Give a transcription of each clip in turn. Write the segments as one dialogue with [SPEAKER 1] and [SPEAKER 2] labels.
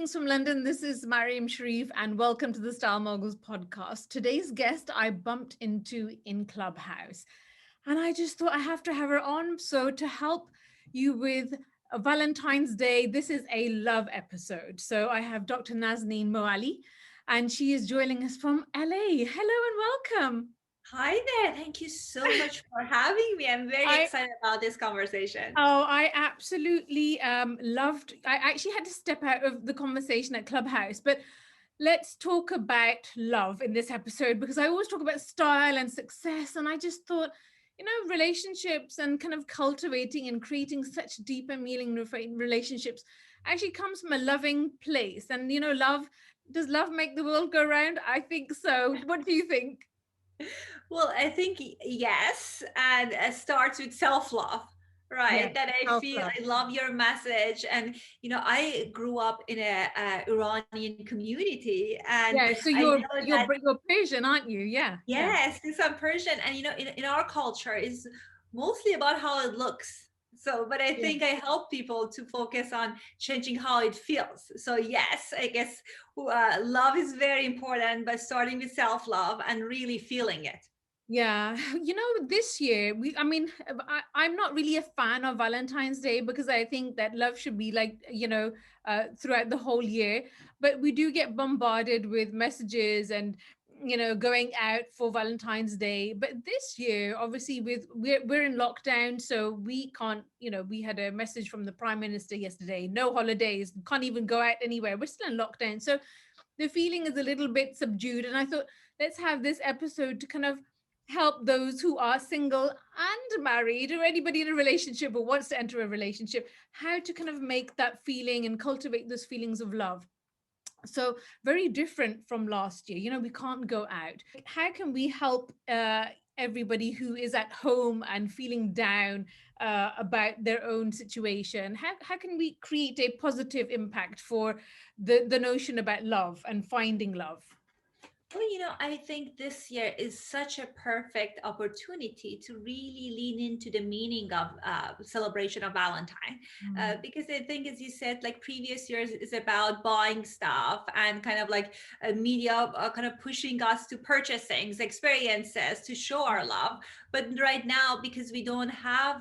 [SPEAKER 1] Greetings from London. This is Maryum Sharif, and welcome to the Style Moguls podcast. Today's guest I bumped into in Clubhouse, and I just thought I have to have her on. So, to help you with Valentine's Day, this is a love episode. So, I have Dr. Nazanin Moali, and she is joining us from LA. Hello and welcome.
[SPEAKER 2] Hi there. Thank you so much for having me. I'm very
[SPEAKER 1] I
[SPEAKER 2] excited about this conversation.
[SPEAKER 1] I absolutely loved. I actually had to step out of the conversation at Clubhouse, but let's talk about love in this episode because I always talk about style and success. And I just thought, relationships and kind of cultivating and creating such deep and meaningful relationships actually comes from a loving place. And, does love make the world go round? I think so. What do you think?
[SPEAKER 2] Well, I think yes, and it starts with self-love,
[SPEAKER 1] Yeah,
[SPEAKER 2] right? That I
[SPEAKER 1] self
[SPEAKER 2] feel
[SPEAKER 1] love.
[SPEAKER 2] I love your message, and I grew up in a Iranian community, and
[SPEAKER 1] Yeah, so
[SPEAKER 2] I know that
[SPEAKER 1] you're Persian, aren't you? Yeah, yeah.
[SPEAKER 2] yes, it's some Persian, and in our culture, is mostly about how it looks. So, but I
[SPEAKER 1] Yeah.
[SPEAKER 2] think I help people to focus on changing how it feels. So, yes, I guess love is very important, but starting with self love and really feeling it.
[SPEAKER 1] Yeah, this year I'm not really a fan of Valentine's Day because I think that love should be like, throughout the whole year. But we do get bombarded with messages and, going out for Valentine's Day. But this year, obviously, we're in lockdown, so we can't, we had a message from the Prime Minister yesterday, no holidays, can't even go out anywhere. We're still in lockdown. So the feeling is a little bit subdued. And I thought, let's have this episode to kind of help those who are single and married or anybody in a relationship or wants to enter a relationship, how to kind of make that feeling and cultivate those feelings of love. So very different from last year. We can't go out. How can we help everybody who is at home and feeling down about their own situation? How can we create a positive impact for the notion about love and finding love?
[SPEAKER 2] Well, I think this year is such a perfect opportunity to really lean into the meaning of celebration of Valentine.
[SPEAKER 1] Mm.
[SPEAKER 2] Because I think, as you said, like previous years is about buying stuff and kind of like media kind of pushing us to purchase things, experiences to show our love. But right now, because we don't have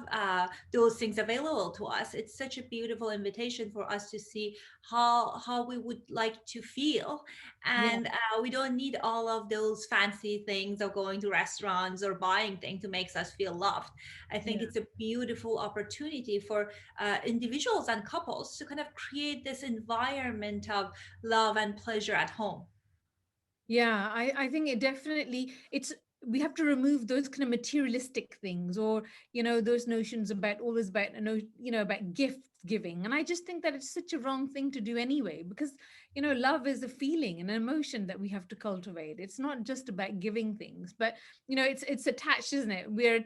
[SPEAKER 2] those things available to us, it's such a beautiful invitation for us to see how we would like to feel,
[SPEAKER 1] Yeah,
[SPEAKER 2] and we don't need all of those fancy things or going to restaurants or buying things to make us feel loved. I think
[SPEAKER 1] yeah.
[SPEAKER 2] it's a beautiful opportunity for individuals and couples to kind of create this environment of love and pleasure at home.
[SPEAKER 1] Yeah, I think it definitely it's we have to remove those kind of materialistic things or those notions about always about about gift giving. And I just think that it's such a wrong thing to do anyway, because love is a feeling and an emotion that we have to cultivate. It's not just about giving things, but it's attached, isn't it? We're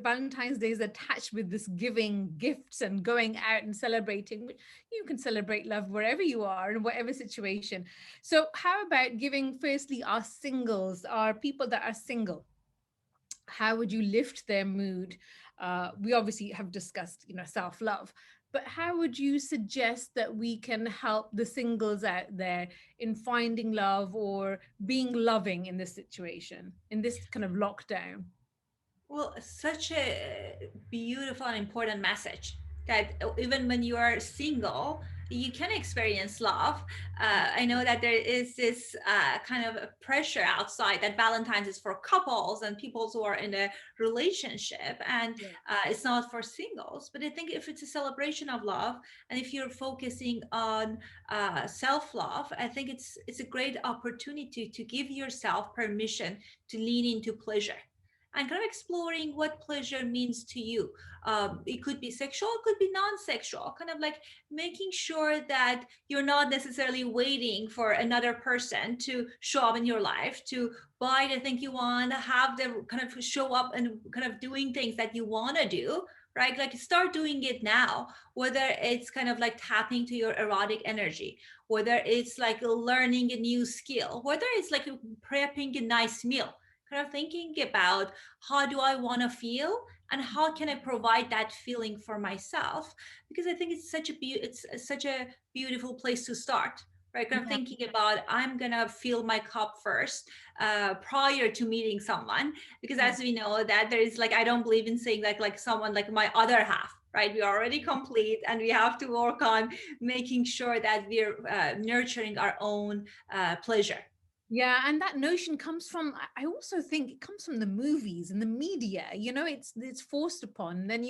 [SPEAKER 1] Valentine's Day is attached with this giving gifts and going out and celebrating. You can celebrate love wherever you are in whatever situation. So, how about giving firstly our singles, our people that are single? How would you lift their mood? We obviously have discussed, self love, but how would you suggest that we can help the singles out there in finding love or being loving in this situation, in this kind of lockdown?
[SPEAKER 2] Well, such a beautiful and important message that even when you are single, you can experience love. I know that there is this kind of a pressure outside that Valentine's is for couples and people who are in a relationship, and
[SPEAKER 1] Yeah.
[SPEAKER 2] it's not for singles. But I think if it's a celebration of love, and if you're focusing on self-love, I think it's a great opportunity to give yourself permission to lean into pleasure and kind of exploring what pleasure means to you. It could be sexual, it could be non-sexual, kind of like making sure that you're not necessarily waiting for another person to show up in your life to buy the thing you want, have them kind of show up and kind of doing things that you want to do, right? Like start doing it now, whether it's kind of like tapping to your erotic energy, whether it's like learning a new skill, whether it's like prepping a nice meal, kind of thinking about how do I want to feel and how can I provide that feeling for myself? Because I think it's such a beautiful place to start, right? Kind of
[SPEAKER 1] Yeah.
[SPEAKER 2] thinking about, I'm gonna fill my cup first prior to meeting someone, because
[SPEAKER 1] Yeah.
[SPEAKER 2] as we know that there is like, I don't believe in saying like someone like my other half, right? We're already complete, and we have to work on making sure that we're nurturing our own pleasure.
[SPEAKER 1] Yeah, and that notion comes from, I also think it comes from the movies and the media. It's forced upon. Then,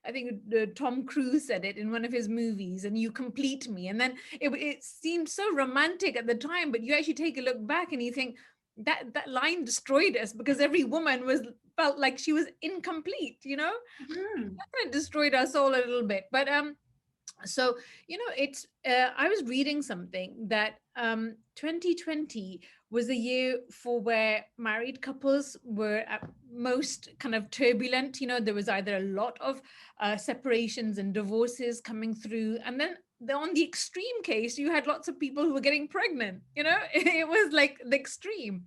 [SPEAKER 1] I think Tom Cruise said it in one of his movies, and you complete me. And then it seemed so romantic at the time, but you actually take a look back and you think that line destroyed us, because every woman was felt like she was incomplete.
[SPEAKER 2] Mhm.
[SPEAKER 1] That kind of destroyed our soul a little bit. But so it's I was reading something that 2020 was a year for where married couples were at most kind of turbulent. There was either a lot of separations and divorces coming through, and then on the extreme case you had lots of people who were getting pregnant. It was like the extreme.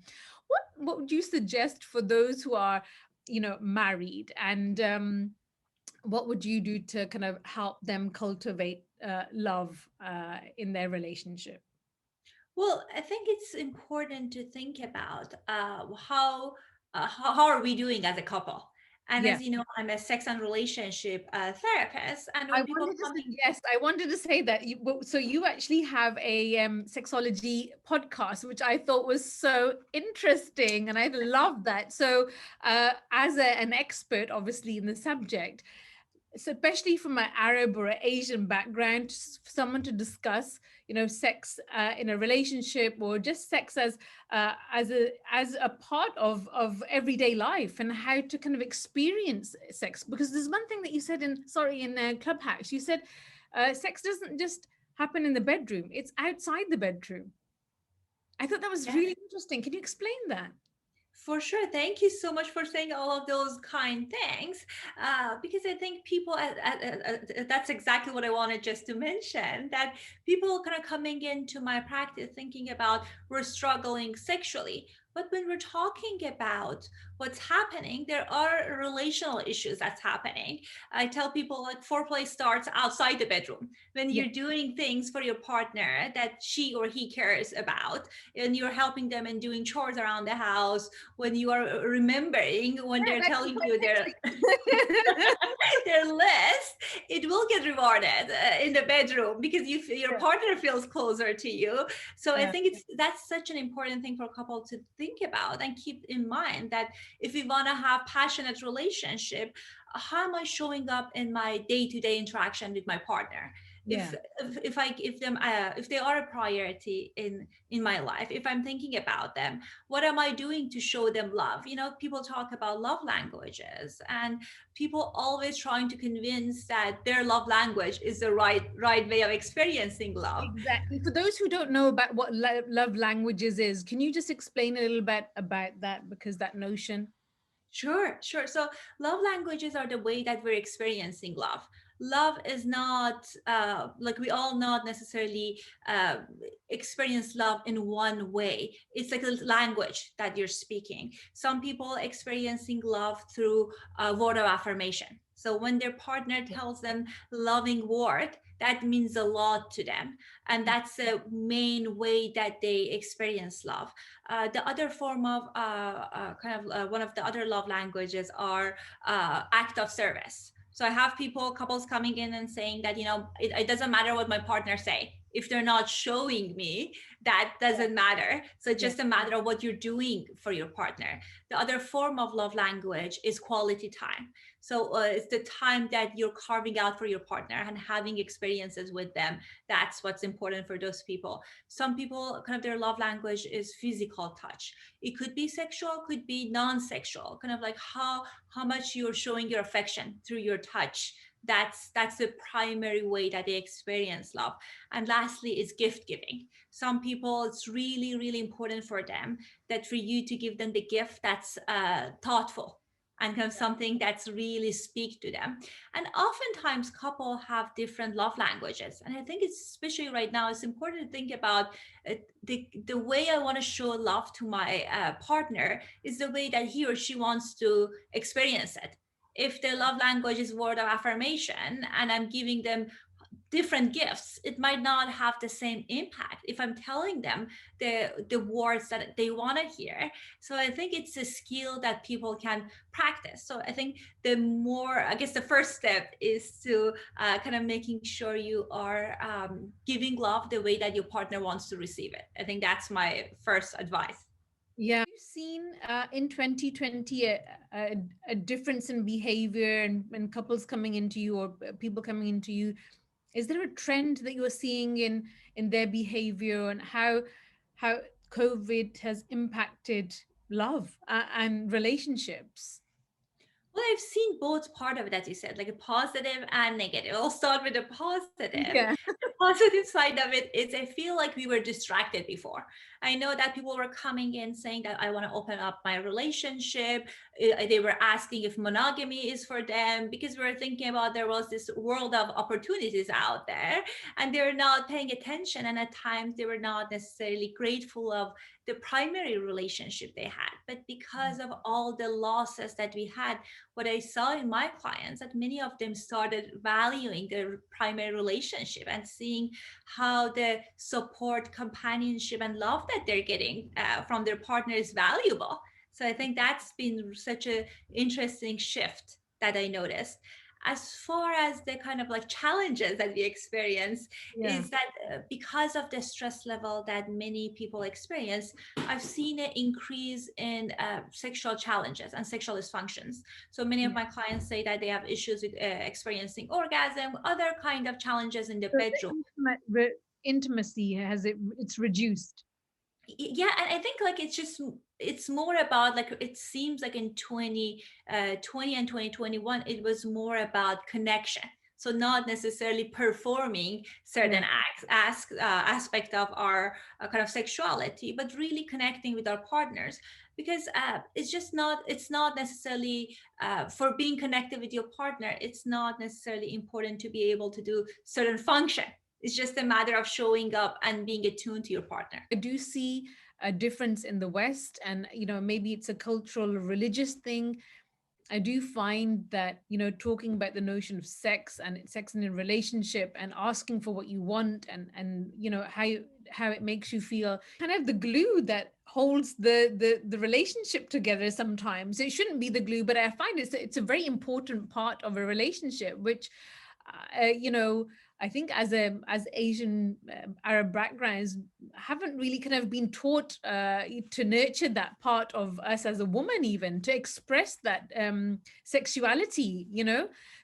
[SPEAKER 1] What would you suggest for those who are married, and what would you do to kind of help them cultivate love in their relationship?
[SPEAKER 2] Well, I think it's important to think about how are we doing as a couple. And
[SPEAKER 1] Yeah.
[SPEAKER 2] as you know, I'm a sex and relationship therapist, and
[SPEAKER 1] I
[SPEAKER 2] when people
[SPEAKER 1] wanted to
[SPEAKER 2] come in,
[SPEAKER 1] suggest, I wanted to say that so you actually have a sexology podcast, which I thought was so interesting, and I love that. So, as an expert, obviously in the subject, so especially from an Arab or an Asian background, someone to discuss, sex in a relationship, or just sex as a part of everyday life, and how to kind of experience sex. Because there's one thing that you said in Clubhouse. You said sex doesn't just happen in the bedroom; it's outside the bedroom. I thought that was
[SPEAKER 2] yeah,
[SPEAKER 1] really interesting. Can you explain that?
[SPEAKER 2] for sure. Thank you so much for saying all of those kind things. Because I think people, that's exactly what I wanted just to mention, that people kind of coming into my practice thinking about we're struggling sexually. But when we're talking about what's happening, there are relational issues that's happening. I tell people like foreplay starts outside the bedroom when
[SPEAKER 1] Yeah.
[SPEAKER 2] you're doing things for your partner that she or he cares about, and you're helping them and doing chores around the house, when you are remembering when
[SPEAKER 1] Yeah,
[SPEAKER 2] they're
[SPEAKER 1] that
[SPEAKER 2] telling you their
[SPEAKER 1] completely.
[SPEAKER 2] their list, it will get rewarded in the bedroom because your
[SPEAKER 1] Yeah.
[SPEAKER 2] partner feels closer to you. So I
[SPEAKER 1] Yeah.
[SPEAKER 2] think that's such an important thing for a couple to think about and keep in mind, that if we want to have passionate relationship, how am I showing up in my day-to-day interaction with my partner? if
[SPEAKER 1] Yeah.
[SPEAKER 2] if I give them if they are a priority in my life, if I'm thinking about them, what am I doing to show them love? People talk about love languages, and people always trying to convince that their love language is the right way of experiencing love.
[SPEAKER 1] Exactly. For those who don't know about what love languages is, can you just explain a little bit about that? Because that notion.
[SPEAKER 2] Sure, sure. So, love languages are the way that we're experiencing love. Love is not like we all not necessarily experience love in one way. It's like a language that you're speaking. Some people experiencing love through a word of affirmation. So when their partner tells them loving word, that means a lot to them, and that's the main way that they experience love. The other form of one of the other love languages are act of service. So I have couples coming in and saying that, it doesn't matter what my partner say. If they're not showing me, that
[SPEAKER 1] Yeah.
[SPEAKER 2] doesn't matter. So it's
[SPEAKER 1] Yeah.
[SPEAKER 2] just a matter of what you're doing for your partner. The other form of love language is quality time. So it's the time that you're carving out for your partner and having experiences with them. That's what's important for those people. Some people, kind of their love language is physical touch. It could be sexual, could be non-sexual, kind of like how much you're showing your affection through your touch. That's the primary way that they experience love. And lastly is gift giving. Some people, it's really really important for them that for you to give them the gift that's thoughtful and kind of something that's really speak to them. And oftentimes couple have different love languages, and I think it's, especially right now, it's important to think about the way I want to show love to my partner is the way that he or she wants to experience it. If their love language is word of affirmation and I'm giving them different gifts, it might not have the same impact if I'm telling them the words that they want to hear. So I think it's a skill that people can practice. So I think the more, I guess the first step is to kind of making sure you are giving love the way that your partner wants to receive it. I think that's my first advice.
[SPEAKER 1] Yeah. Have you seen in 2020 a difference in behavior and couples coming into you or people coming into you? Is there a trend that you're seeing in their behavior and how COVID has impacted love and relationships?
[SPEAKER 2] Well, I've seen both part of it, as you said, like a positive and negative. I'll start with the positive.
[SPEAKER 1] Yeah.
[SPEAKER 2] The positive side of it is I feel like we were distracted before. I know that people were coming in saying that I want to open up my relationship. They were asking if monogamy is for them because we were thinking about there was this world of opportunities out there and they were not paying attention. And at times they were not necessarily grateful of the primary relationship they had. But because of all the losses that we had, what I saw in my clients that many of them started valuing their primary relationship and seeing how the support, companionship, and love that they're getting from their partner is valuable. So I think that's been such an interesting shift that I noticed. As far as the kind of like challenges that we experience,
[SPEAKER 1] Yeah.
[SPEAKER 2] is that because of the stress level that many people experience, I've seen an increase in sexual challenges and sexual dysfunctions. So many of
[SPEAKER 1] Yeah.
[SPEAKER 2] my clients say that they have issues with experiencing orgasm, other kind of challenges in the
[SPEAKER 1] So the
[SPEAKER 2] bedroom.
[SPEAKER 1] intimacy it's reduced.
[SPEAKER 2] Yeah, and I think like it's more about like it seems like in 2020 and 2021 it was more about connection, so not necessarily performing certain
[SPEAKER 1] Yeah.
[SPEAKER 2] aspect of our kind of sexuality, but really connecting with our partners, because it's not necessarily for being connected with your partner, it's not necessarily important to be able to do certain function. It's just a matter of showing up and being attuned to your partner.
[SPEAKER 1] I do see a difference in the West, and maybe it's a cultural, religious thing. I do find that, talking about the notion of sex in a relationship and asking for what you want and how it makes you feel, kind of the glue that holds the relationship together sometimes. It shouldn't be the glue, but I find it's a very important part of a relationship, which I think as Asian Arab backgrounds haven't really kind of been taught to nurture that part of us as a woman, even to express that sexuality.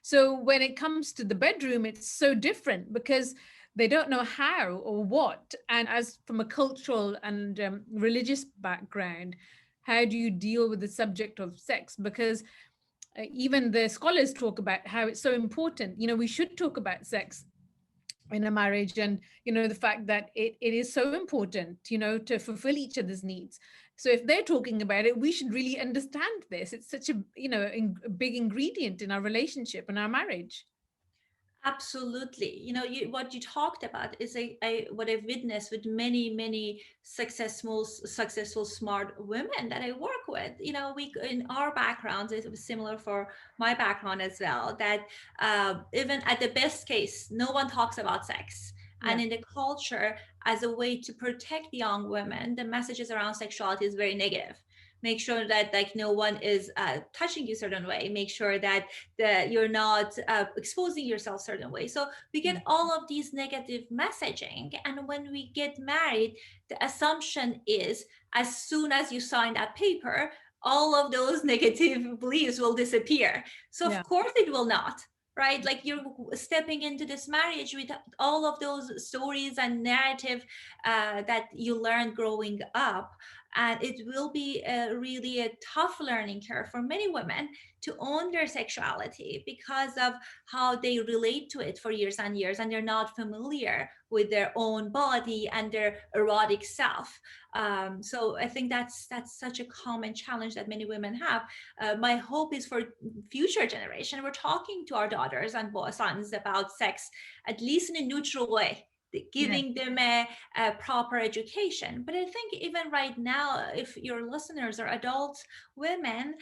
[SPEAKER 1] So when it comes to the bedroom, it's so different because they don't know how or what. And as from a cultural and religious background, how do you deal with the subject of sex? Because even the scholars talk about how it's so important. We should talk about sex in a marriage, and the fact that it is so important, to fulfill each other's needs. So if they're talking about it, we should really understand this. It's such a a big ingredient in our relationship and our marriage.
[SPEAKER 2] Absolutely. What you talked about is what I've witnessed with many, many successful, smart women that I work with. We in our backgrounds, it was similar for my background as well. That even at the best case, no one talks about sex. And
[SPEAKER 1] Yeah.
[SPEAKER 2] in the culture, as a way to protect young women, the messages around sexuality is very negative. Make sure that like no one is touching you a certain way. Make sure that you're not exposing yourself certain way. So we get all of these negative messaging, and when we get married, the assumption is as soon as you sign that paper, all of those negative beliefs will disappear. So of
[SPEAKER 1] Yeah.
[SPEAKER 2] course it will not. Right, like you're stepping into this marriage with all of those stories and narrative that you learned growing up, and it will be really a tough learning curve for many women to own their sexuality because of how they relate to it for years and years, and they're not familiar with their own body and their erotic self. So I think that's such a common challenge that many women have. My hope is for future generation, we're talking to our daughters and sons about sex at least in a neutral way,
[SPEAKER 1] Yeah.
[SPEAKER 2] giving them a proper education. But I think even right now, if your listeners are adult women,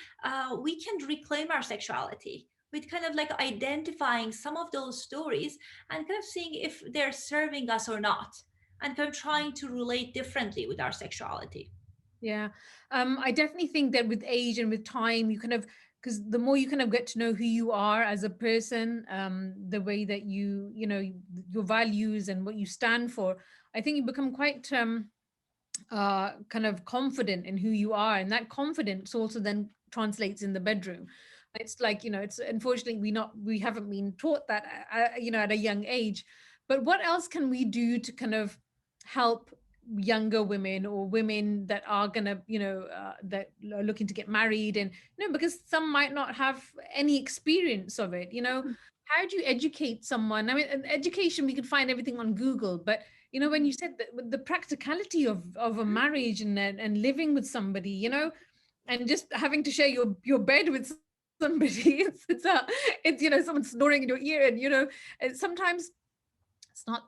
[SPEAKER 2] we can reclaim our sexuality with kind of like identifying some of those stories and kind of seeing if they're serving us or not, and kind of trying to relate differently with our sexuality.
[SPEAKER 1] Yeah. I definitely think that with age and with time, you kind of, because the more you kind of get to know who you are as a person, the way that your values and what you stand for, I think you become quite kind of confident in who you are, and that confidence also then translates in the bedroom. It's like, it's unfortunately we haven't been taught that at a young age. But what else can we do to kind of help younger women or women that are gonna that are looking to get married, and because some might not have any experience of it. How do you educate someone? I mean, education, we can find everything on Google, but when you said that, with the practicality of a marriage and living with somebody, and just having to share your bed with somebody, it's someone snoring in your ear, and and sometimes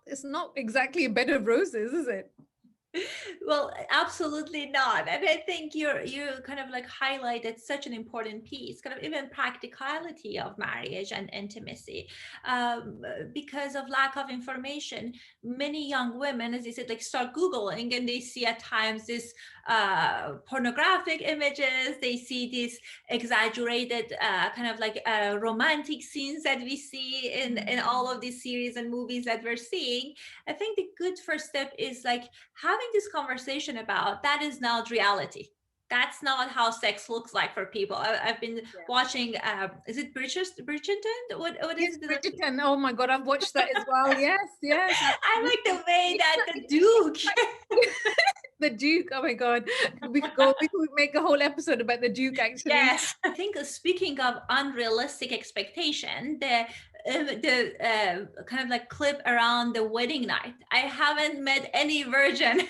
[SPEAKER 1] it's not exactly a bed of roses, is it?
[SPEAKER 2] Well, absolutely not. And I think you kind of like highlighted such an important piece, kind of even practicality of marriage and intimacy. Because of lack of information, many young women, as you said, like start Googling, and they see at times this pornographic images. They see these exaggerated kind of like romantic scenes that we see in all of these series and movies that we're seeing. I think the good first step is like having this conversation about that is not reality. That's not how sex looks like for people. I've been watching. Is it Bridgerton? What is
[SPEAKER 1] Yes,
[SPEAKER 2] it?
[SPEAKER 1] Bridgerton. Oh my God, I've watched that as well. Yes, yes.
[SPEAKER 2] I like the way
[SPEAKER 1] It's
[SPEAKER 2] that the
[SPEAKER 1] like,
[SPEAKER 2] Duke.
[SPEAKER 1] the Duke. Oh my God, we could make a whole episode about the Duke, actually.
[SPEAKER 2] Yes, I think speaking of unrealistic expectation, the kind of like clip around the wedding night. I haven't met any virgin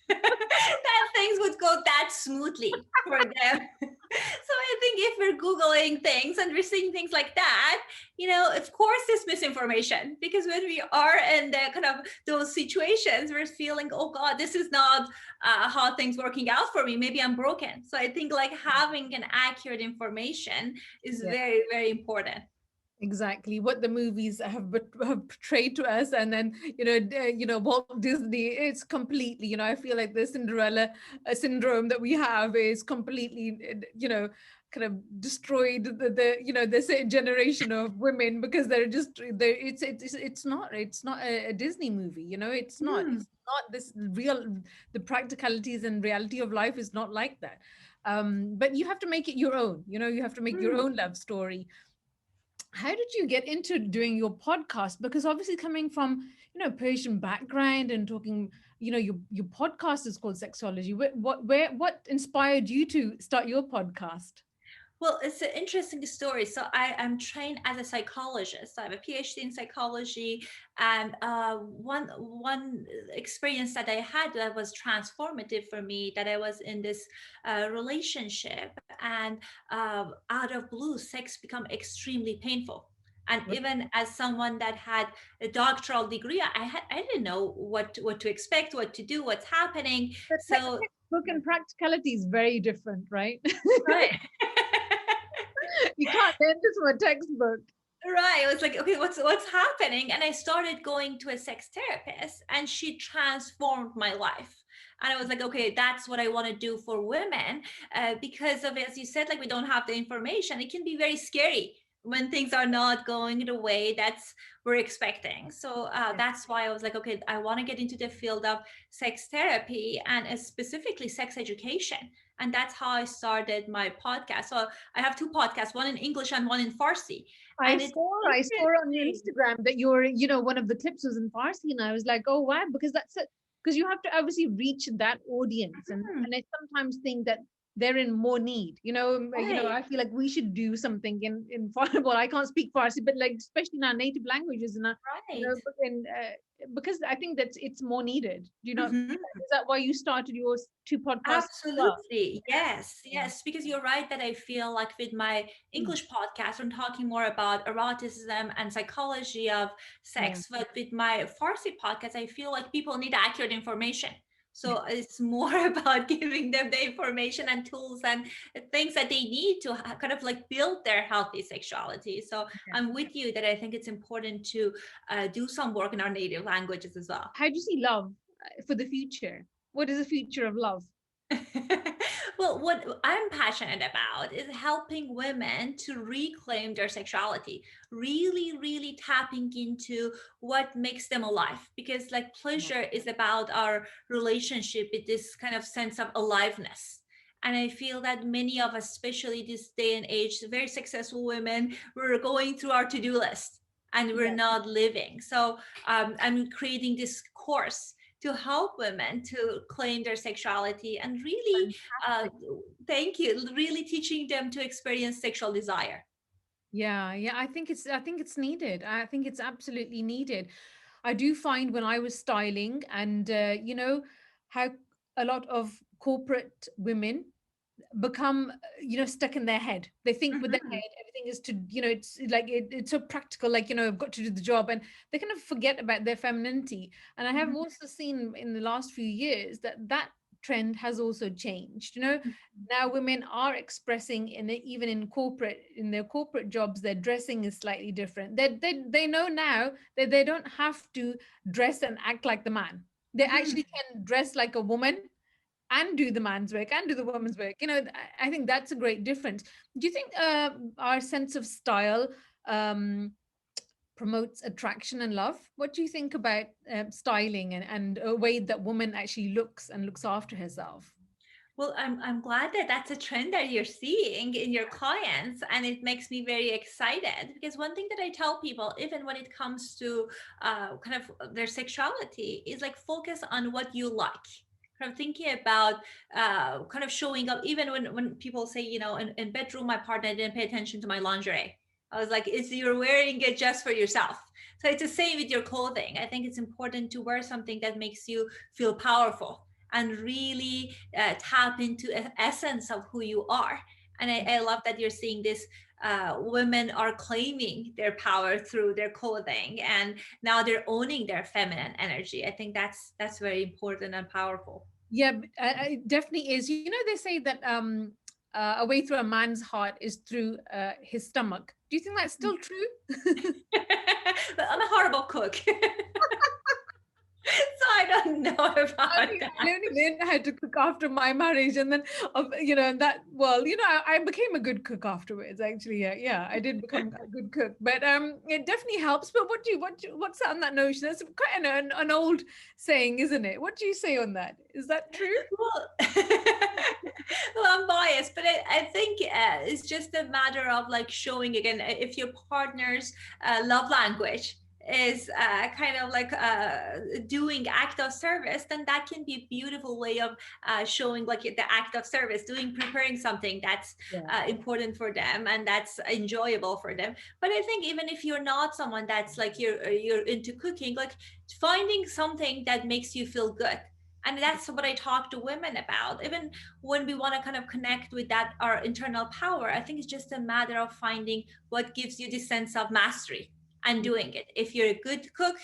[SPEAKER 2] that things would go that smoothly for them. So I think if we're Googling things and we're seeing things like that, of course there's misinformation, because when we are in the kind of those situations, we're feeling, oh God, this is not how things working out for me. Maybe I'm broken. So I think like having an accurate information is
[SPEAKER 1] Yeah.
[SPEAKER 2] very, very important.
[SPEAKER 1] Exactly what the movies have portrayed to us, and then Walt Disney. It's completely, I feel like the Cinderella syndrome that we have is completely, kind of destroyed this generation of women, because it's not a Disney movie. It's not
[SPEAKER 2] Hmm.
[SPEAKER 1] it's not this real. The practicalities and reality of life is not like that. But you have to make it your own. You have to make your
[SPEAKER 2] Hmm.
[SPEAKER 1] own love story. How did you get into doing your podcast? Because obviously, coming from Persian background and talking, your podcast is called Sexology. What inspired you to start your podcast?
[SPEAKER 2] Well, it's an interesting story. So I am trained as a psychologist. I have a PhD in psychology, and one experience that I had that was transformative for me. That I was in this relationship, and out of blue, sex become extremely painful. And
[SPEAKER 1] What
[SPEAKER 2] even as someone that had a doctoral degree, I didn't know what to expect, what to do, what's happening.
[SPEAKER 1] the
[SPEAKER 2] So
[SPEAKER 1] textbook and practicality is very different, right?
[SPEAKER 2] right.
[SPEAKER 1] You can't learn this from a textbook.
[SPEAKER 2] Right. It was like, okay, what's happening? And I started going to a sex therapist, and she transformed my life. And I was like, okay, that's what I want to do for women, because of, as you said, like we don't have the information. It can be very scary when things are not going the way that's we're expecting. So
[SPEAKER 1] Yeah.
[SPEAKER 2] that's why I was like, okay, I want to get into the field of sex therapy and specifically sex education. And that's how I started my podcast. So I have two podcasts, one in English and one in Farsi.
[SPEAKER 1] I
[SPEAKER 2] And it's
[SPEAKER 1] saw I saw on your
[SPEAKER 2] interesting.
[SPEAKER 1] Instagram that one of the clips was in Farsi, and I was like, oh wow, because that's it. Because you have to obviously reach that audience, and
[SPEAKER 2] Hmm.
[SPEAKER 1] I sometimes think that they're in more need.
[SPEAKER 2] Right.
[SPEAKER 1] I feel like we should do something in well, I can't speak Farsi, but like especially in our native languages, and
[SPEAKER 2] Right.
[SPEAKER 1] because I think that it's more needed. Do you not feel
[SPEAKER 2] Mhm.
[SPEAKER 1] that? Is that why you started your two podcasts as well?
[SPEAKER 2] Absolutely. Yes.
[SPEAKER 1] Yeah.
[SPEAKER 2] Yes. Because you're right that I feel like with my
[SPEAKER 1] Mm.
[SPEAKER 2] English podcast, I'm talking more about eroticism and psychology of
[SPEAKER 1] Yeah.
[SPEAKER 2] sex. But with my Farsi podcast, I feel like people need accurate information. So it's more about giving them the information and tools and things that they need to kind of like build their healthy sexuality. So
[SPEAKER 1] Yeah.
[SPEAKER 2] I'm with you that I think it's important to do some work in our native languages as well.
[SPEAKER 1] How do you see love for the future? What is the future of love?
[SPEAKER 2] Well, what I'm passionate about is helping women to reclaim their sexuality, really, really tapping into what makes them alive. Because, like,
[SPEAKER 1] Yeah.
[SPEAKER 2] pleasure is about our relationship with this kind of sense of aliveness. And I feel that many of us, especially this day and age, very successful women, we're going through our to do list and we're
[SPEAKER 1] Yeah.
[SPEAKER 2] not living. So I'm creating this course to help women to claim their sexuality and really uh,
[SPEAKER 1] Fantastic.
[SPEAKER 2] thank you, really teaching them to experience sexual desire.
[SPEAKER 1] Yeah, yeah, I think it's needed. I think it's absolutely needed. I do find when I was styling, and how a lot of corporate women become stuck in their head. They think with their
[SPEAKER 2] Mhm.
[SPEAKER 1] head everything is to, it's like it's so practical, like, I've got to do the job, and they kind of forget about their femininity. And I have
[SPEAKER 2] Mhm.
[SPEAKER 1] also seen in the last few years that trend has also changed. Now women are expressing even in their corporate jobs, their dressing is slightly different. They know now that they don't have to dress and act like the man. They
[SPEAKER 2] Mhm.
[SPEAKER 1] actually can dress like a woman and do the man's work and do the woman's work. I think that's a great difference. Do you think our sense of style um, promotes attraction and love? What do you think about styling and a way that woman actually looks and looks after herself?
[SPEAKER 2] Well, I'm glad that that's a trend that you're seeing in your clients, and it makes me very excited because one thing that I tell people, even when it comes to kind of their sexuality, is like focus on what you like. Kind of thinking about kind of showing up, even when people say, in bedroom, my partner didn't pay attention to my lingerie. I was like, it's you're wearing it just for yourself. So it's the same with your clothing. I think it's important to wear something that makes you feel powerful and really tap into essence of who you are. And I love that you're seeing this women are claiming their power through their clothing, and now they're owning their feminine energy. I think that's very important and powerful.
[SPEAKER 1] Yeah, it definitely is. They say that a way through a man's heart is through his stomach. Do you think that's still true?
[SPEAKER 2] But I'm a horrible cook. So I don't know about that.
[SPEAKER 1] I only learned how to cook after my marriage, and then, and that, well, I became a good cook afterwards. Actually, yeah, yeah, I did become a good cook, but it definitely helps. But what's on that notion? That's quite an old saying, isn't it? What do you say on that? Is that true?
[SPEAKER 2] Well, well, I'm biased, but I think it's just a matter of like showing again if your partner's love language is kind of like doing act of service, then that can be a beautiful way of showing like the act of service, doing preparing something that's
[SPEAKER 1] Yeah.
[SPEAKER 2] important for them and that's enjoyable for them. But I think even if you're not someone that's like you're into cooking, like finding something that makes you feel good, and that's what I talk to women about. Even when we want to kind of connect with that our internal power, I think it's just a matter of finding what gives you this sense of mastery and doing it. If you're a good cook,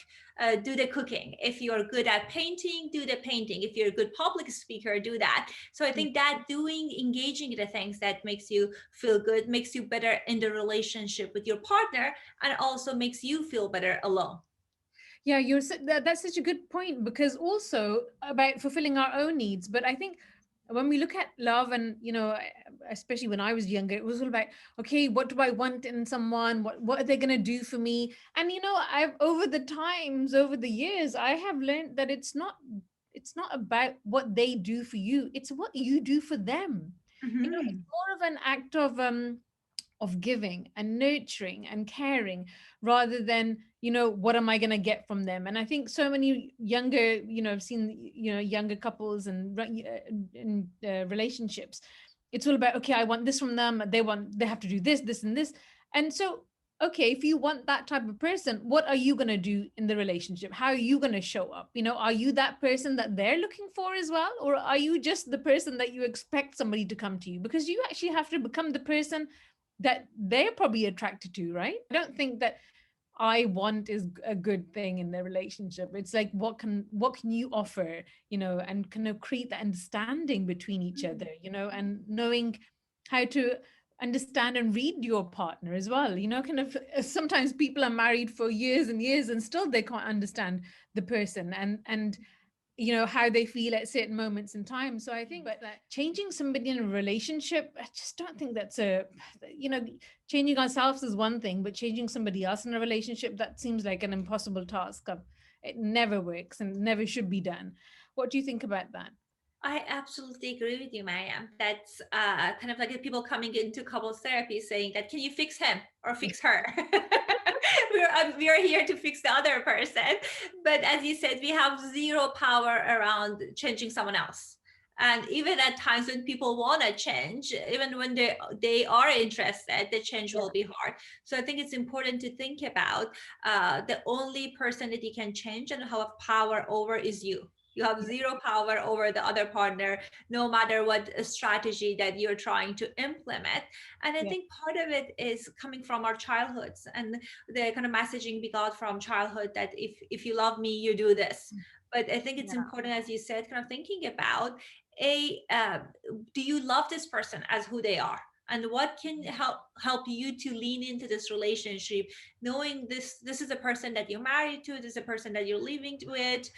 [SPEAKER 2] do the cooking. If you're good at painting, do the painting. If you're a good public speaker, do that. So I
[SPEAKER 1] Yeah.
[SPEAKER 2] think that doing, engaging in the things that makes you feel good, makes you better in the relationship with your partner, and also makes you feel better alone.
[SPEAKER 1] Yeah, that's such a good point, because also about fulfilling our own needs. But I think when we look at love, and especially when I was younger, it was all about, okay, what do I want in someone? What are they going to do for me? And I've over the years, I have learned that it's not about what they do for you. It's what you do for them. It's
[SPEAKER 2] Mhm.
[SPEAKER 1] more of an act of giving and nurturing and caring, rather than what am I going to get from them. And I think so many younger, I've seen younger couples and relationships, It's all about, okay, I want this from them, they have to do this and this. And so, okay, if you want that type of person, what are you going to do in the relationship? How are you going to show up? Are you that person that they're looking for as well, or are you just the person that you expect somebody to come to you? Because you actually have to become the person that they're probably attracted to, right? I don't think that I want is a good thing in the relationship. It's like, what can you offer, and kind of create that understanding between each other, and knowing how to understand and read your partner as well. Kind of, sometimes people are married for years and years and still they can't understand the person, and how they feel at certain moments in time. So I think that changing somebody in a relationship, I just don't think that's you know changing ourselves is one thing, but changing somebody else in a relationship, that seems like an impossible task. It never works and never should be done. What do you think about that?
[SPEAKER 2] I absolutely agree with you, Mariam. That's kind of like the people coming into couples therapy saying that, can you fix him or fix her? we're here to fix the other person. But as you said, we have zero power around changing someone else. And even at times when people want to change, even when they are interested, the change
[SPEAKER 1] Yeah.
[SPEAKER 2] will be hard. So I think it's important to think about the only person that you can change and have power over is you. You have zero power over the other partner, no matter what strategy that you're trying to implement. And I
[SPEAKER 1] Yeah.
[SPEAKER 2] think part of it is coming from our childhoods and the kind of messaging we got from childhood that if you love me, you do this. But I think it's
[SPEAKER 1] Yeah.
[SPEAKER 2] important, as you said, kind of thinking about a do you love this person as who they are? And what can help you to lean into this relationship, knowing this is a person that you're married to, this is a person that you're living with.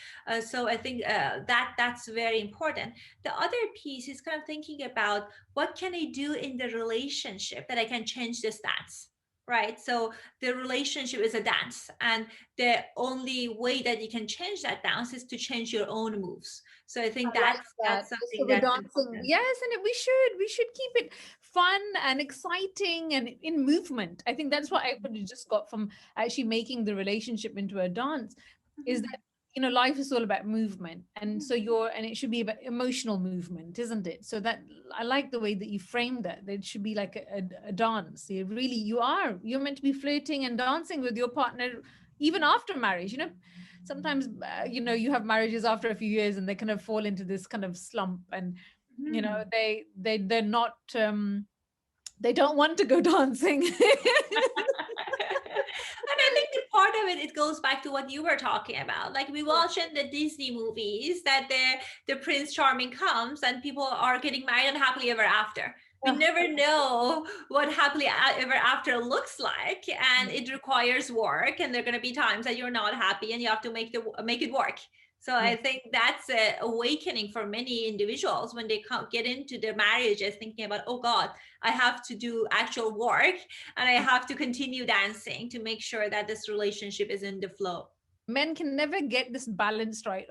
[SPEAKER 2] So I think that's very important. The other piece is kind of thinking about what can I do in the relationship that I can change this dance, right? So the relationship is a dance, and the only way that you can change that dance is to change your own moves. So I think
[SPEAKER 1] I like that.
[SPEAKER 2] that's
[SPEAKER 1] So
[SPEAKER 2] something
[SPEAKER 1] we're
[SPEAKER 2] that's
[SPEAKER 1] dancing.
[SPEAKER 2] important.
[SPEAKER 1] Yes, and we should keep it fun and exciting and in movement. I think that's what I would have just got from actually making the relationship into a dance, is
[SPEAKER 2] Mhm,
[SPEAKER 1] that life is all about movement, and
[SPEAKER 2] mhm.
[SPEAKER 1] so and it should be about emotional movement, isn't it? So that, I like the way that you framed that. That it should be like a dance. You're meant to be flirting and dancing with your partner even after marriage. Sometimes you have marriages after a few years and they kind of fall into this kind of slump, and
[SPEAKER 2] Mhm.
[SPEAKER 1] they're not they don't want to go dancing.
[SPEAKER 2] And I think that part of it goes back to what you were talking about. Like we watch in the Disney movies that the Prince Charming comes and people are getting married and happily ever after. We
[SPEAKER 1] Oh,
[SPEAKER 2] never know what happily ever after looks like, and it requires work. And there are going to be times that you're not happy, and you have to make it work. So
[SPEAKER 1] yeah.
[SPEAKER 2] I think that's a awakening for many individuals when they get into their marriages, thinking about, oh God, I have to do actual work and I have to continue dancing to make sure that this relationship is in the flow.
[SPEAKER 1] Men can never get this balance right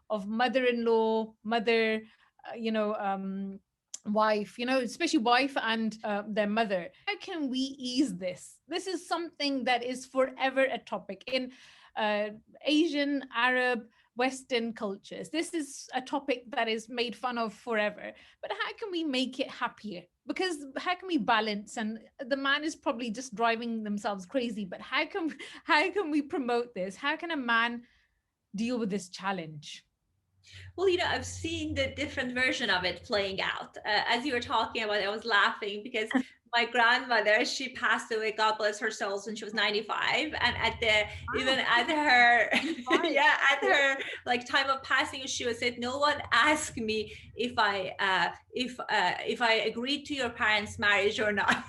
[SPEAKER 1] of mother-in-law, mother, wife, especially wife and their mother. How can we ease this? This is something that is forever a topic in uh, Asian, Arab, Western cultures. This is a topic that is made fun of forever. But how can we make it happier? Because how can we balance? And the man is probably just driving themselves crazy. But how can we promote this? How can a man deal with this challenge?
[SPEAKER 2] Well, I've seen the different version of it playing out. As you were talking about it, I was laughing because my grandmother, she passed away, God bless her soul, when she was 95. And even
[SPEAKER 1] Wow,
[SPEAKER 2] at her,
[SPEAKER 1] right.
[SPEAKER 2] yeah, at her like time of passing, she was said, no one asked me if I agreed to your parents' marriage or not.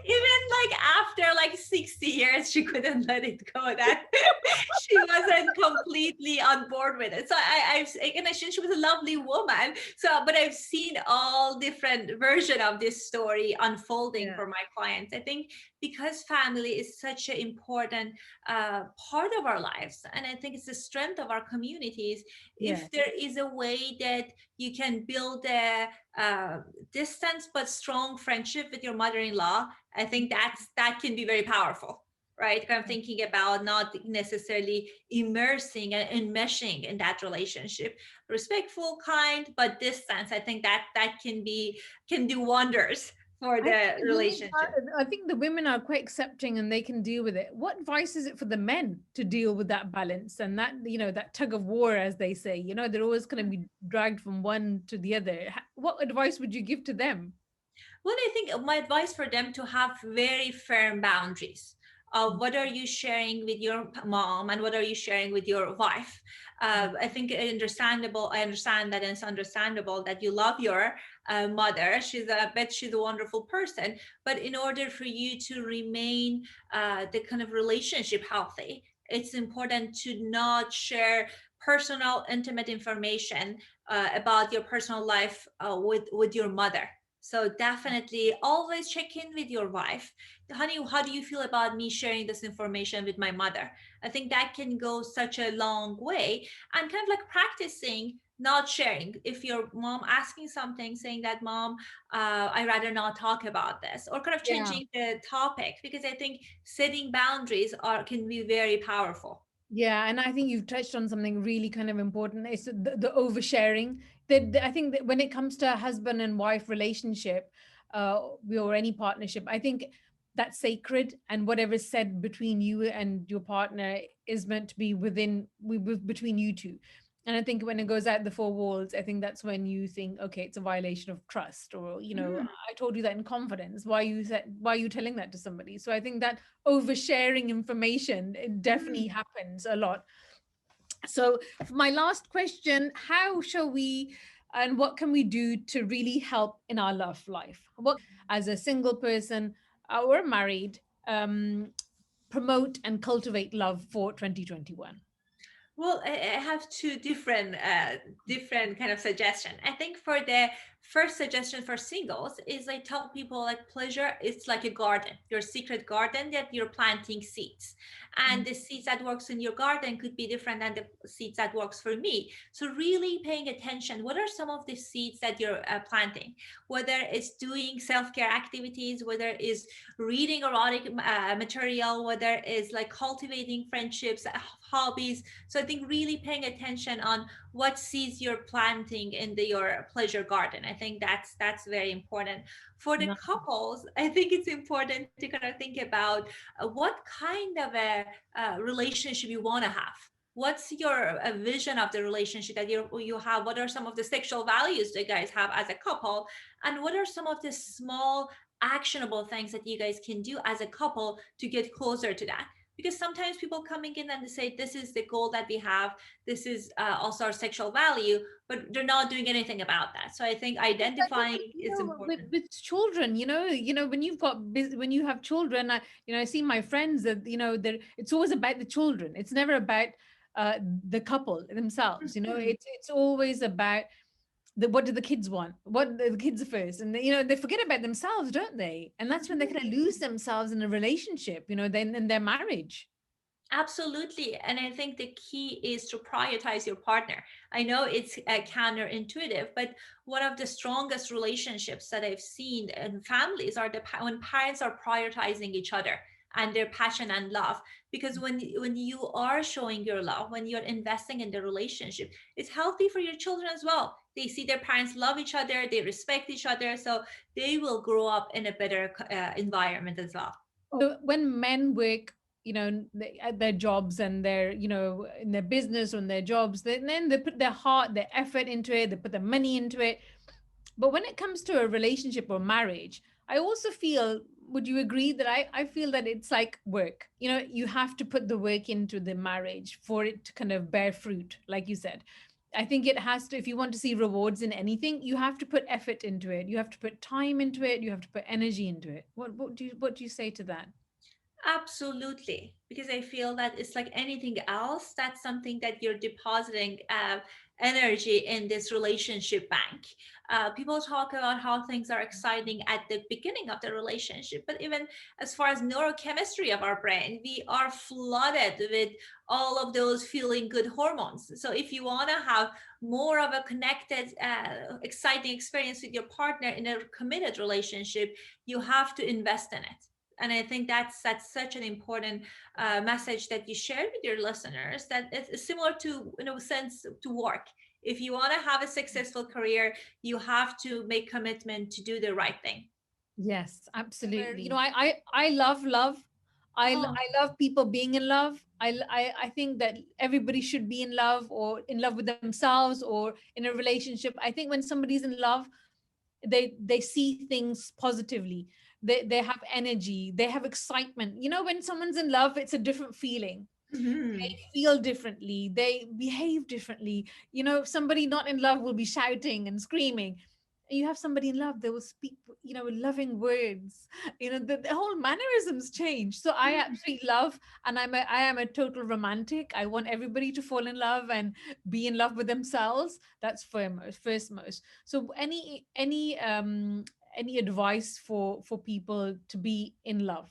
[SPEAKER 2] Even like after like 60 years she couldn't let it go that she wasn't completely on board with it. So I've she was a lovely woman, so but I've seen all different version of this story unfolding
[SPEAKER 1] Yeah.
[SPEAKER 2] for my clients. I think because family is such an important part of our lives, and I think it's the strength of our communities.
[SPEAKER 1] Yeah.
[SPEAKER 2] If there is a way that you can build a uh, distance but strong friendship with your mother-in-law, I think that can be very powerful. right? Kind of thinking about not necessarily immersing and enmeshing in that relationship. Respectful, kind, but distance. I think that can do wonders for
[SPEAKER 1] I think
[SPEAKER 2] the
[SPEAKER 1] the women
[SPEAKER 2] relationship.
[SPEAKER 1] I think the women are quite accepting and they can deal with it. What advice is it for the men to deal with that balance and that, that tug of war, as they say? They're always going to be dragged from one to the other. What advice would you give to them?
[SPEAKER 2] Well, I think my advice for them to have very firm boundaries of what are you sharing with your mom and what are you sharing with your wife. I think understandable. I understand that it's understandable that you love your mother. I bet she's a wonderful person. But in order for you to remain the kind of relationship healthy, it's important to not share personal, intimate information about your personal life with your mother. So definitely always check in with your wife. Honey, how do you feel about me sharing this information with my mother? I think that can go such a long way, and kind of like practicing not sharing. If your mom asking something, saying that, mom, I rather not talk about this, or kind of
[SPEAKER 1] Yeah.
[SPEAKER 2] changing the topic, because I think setting boundaries are can be very powerful.
[SPEAKER 1] Yeah, and I think you've touched on something really kind of important. It's the oversharing. That I think that when it comes to a husband and wife relationship, or any partnership, I think that's sacred, and whatever's said between you and your partner is meant to be between you two. And I think when it goes out the four walls, I think that's when you think, okay, it's a violation of trust, or
[SPEAKER 2] Mm,
[SPEAKER 1] I told you that in confidence. Why are you telling that to somebody? So I think that oversharing information, it
[SPEAKER 2] mm.
[SPEAKER 1] definitely happens a lot. So for my last question, how shall we and what can we do to really help in our love life? What as a single person or married, promote and cultivate love for 2021?
[SPEAKER 2] Well, I have two different kind of suggestion. I think for the first suggestion for singles is I tell people like pleasure is like a garden, your secret garden that you're planting seeds, and the seeds that works in your garden could be different than the seeds that works for me. So really paying attention, what are some of the seeds that you're planting? Whether it's doing self-care activities, whether it's reading erotic material, whether it's like cultivating friendships, hobbies. So I think really paying attention on what seeds you're planting in your pleasure garden. I think that's very important. For the
[SPEAKER 1] No.
[SPEAKER 2] couples, I think it's important to kind of think about what kind of a relationship you want to have. What's your vision of the relationship that you have? What are some of the sexual values that you guys have as a couple? And what are some of the small actionable things that you guys can do as a couple to get closer to that? Because sometimes people coming in and they say this is the goal that we have, this is also our sexual value, but they're not doing anything about that. So I think
[SPEAKER 1] Yes, I think
[SPEAKER 2] identifying is
[SPEAKER 1] with,
[SPEAKER 2] important.
[SPEAKER 1] with children, when when you have children, I see my friends that it's always about the children. It's never about uh, the couple themselves.
[SPEAKER 2] Mhm.
[SPEAKER 1] It's always about what do the kids want? What the kids are first, and they forget about themselves, don't they? And that's when they kind of lose themselves in a relationship. Then in their marriage.
[SPEAKER 2] Absolutely. And I think the key is to prioritize your partner. I know it's counterintuitive, but one of the strongest relationships that I've seen in families are when parents are prioritizing each other and their passion and love. Because when you are showing your love, when you're investing in the relationship, it's healthy for your children as well. They see their parents love each other, they respect each other, so they will grow up in a better environment as well.
[SPEAKER 1] When men work, at their jobs and their, in their business or in their jobs, then they put their heart, their effort into it, they put their money into it. But when it comes to a relationship or marriage, I also feel, would you agree that I feel that it's like work? You have to put the work into the marriage for it to kind of bear fruit, like you said. I think it has to, if you want to see rewards in anything, you have to put effort into it. You have to put time into it. You have to put energy into it. What do you say to that?
[SPEAKER 2] Absolutely, because I feel that it's like anything else. That's something that you're depositing energy in this relationship bank. People talk about how things are exciting at the beginning of the relationship, but even as far as neurochemistry of our brain, we are flooded with all of those feeling good hormones. So if you want to have more of a connected, exciting experience with your partner in a committed relationship, you have to invest in it. And I think that's such an important message that you shared with your listeners, that it's similar to, in a sense, to work. If you want to have a successful career, you have to make commitment to do the right thing.
[SPEAKER 1] Yes, absolutely.
[SPEAKER 2] Very.
[SPEAKER 1] I love love.
[SPEAKER 2] Oh.
[SPEAKER 1] I love people being in love. I think that everybody should be in love, or in love with themselves, or in a relationship. I think when somebody's in love, they see things positively. They have energy, they have excitement. When someone's in love, it's a different feeling. They
[SPEAKER 2] Mhm.
[SPEAKER 1] feel differently, they behave differently. Somebody not in love will be shouting and screaming. You have somebody in love, they will speak, with loving words. The whole mannerisms change. So I absolutely love, and I am a total romantic. I want everybody to fall in love and be in love with themselves. That's first most. So any advice for people to be in love?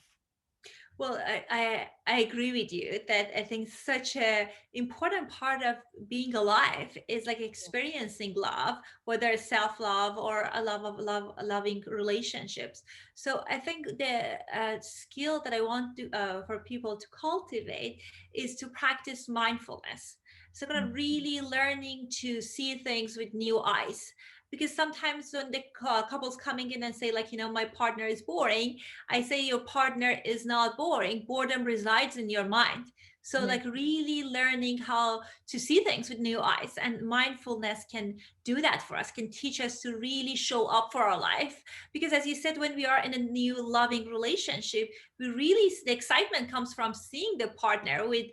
[SPEAKER 2] Well, I agree with you that I think such a important part of being alive is like experiencing love, whether it's self-love or a love of loving relationships. So I think the skill that I want to for people to cultivate is to practice mindfulness. So kind of really learning to see things with new eyes. Because sometimes when the couples coming in and say, like, my partner is boring, I say your partner is not boring. Boredom resides in your mind. So,
[SPEAKER 1] Yeah.
[SPEAKER 2] like, really learning how to see things with new eyes, and mindfulness can do that for us, can teach us to really show up for our life. Because, as you said, when we are in a new loving relationship, we really, the excitement comes from seeing the partner with,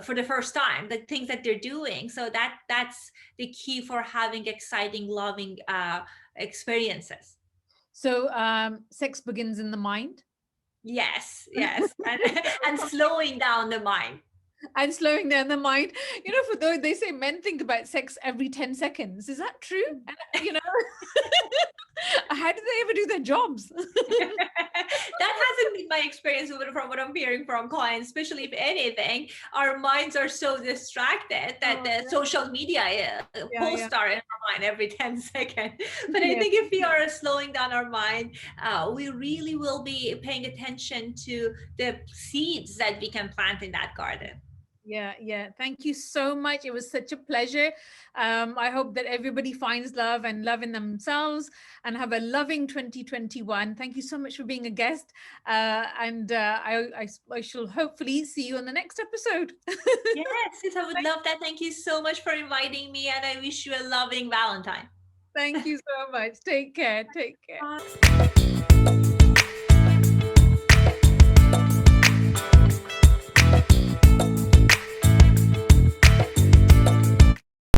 [SPEAKER 2] for the first time, the things that they're doing. So, that's the key for having exciting, loving experiences.
[SPEAKER 1] So sex begins in the mind.
[SPEAKER 2] Yes, yes, and and slowing down the mind.
[SPEAKER 1] And slowing down the mind. For those, they say men think about sex every 10 seconds. Is that true? And how do they ever do their jobs?
[SPEAKER 2] That hasn't been my experience from what I'm hearing from clients, especially if anything, our minds are so distracted that
[SPEAKER 1] Oh,
[SPEAKER 2] the social media
[SPEAKER 1] yeah,
[SPEAKER 2] posts
[SPEAKER 1] yeah,
[SPEAKER 2] are in our mind every 10 seconds. But I
[SPEAKER 1] yeah,
[SPEAKER 2] think if we are slowing down our mind, we really will be paying attention to the seeds that we can plant in that garden.
[SPEAKER 1] yeah, yeah. Thank you so much. It was such a pleasure. I hope that everybody finds love and love in themselves and have a loving 2021. Thank you so much for being a guest. And I shall hopefully see you on the next episode.
[SPEAKER 2] Yes, yes, I would love that. Thank you so much for inviting me, and I wish you a loving Valentine.
[SPEAKER 1] Thank you so much. Take care. Take care.
[SPEAKER 2] Bye.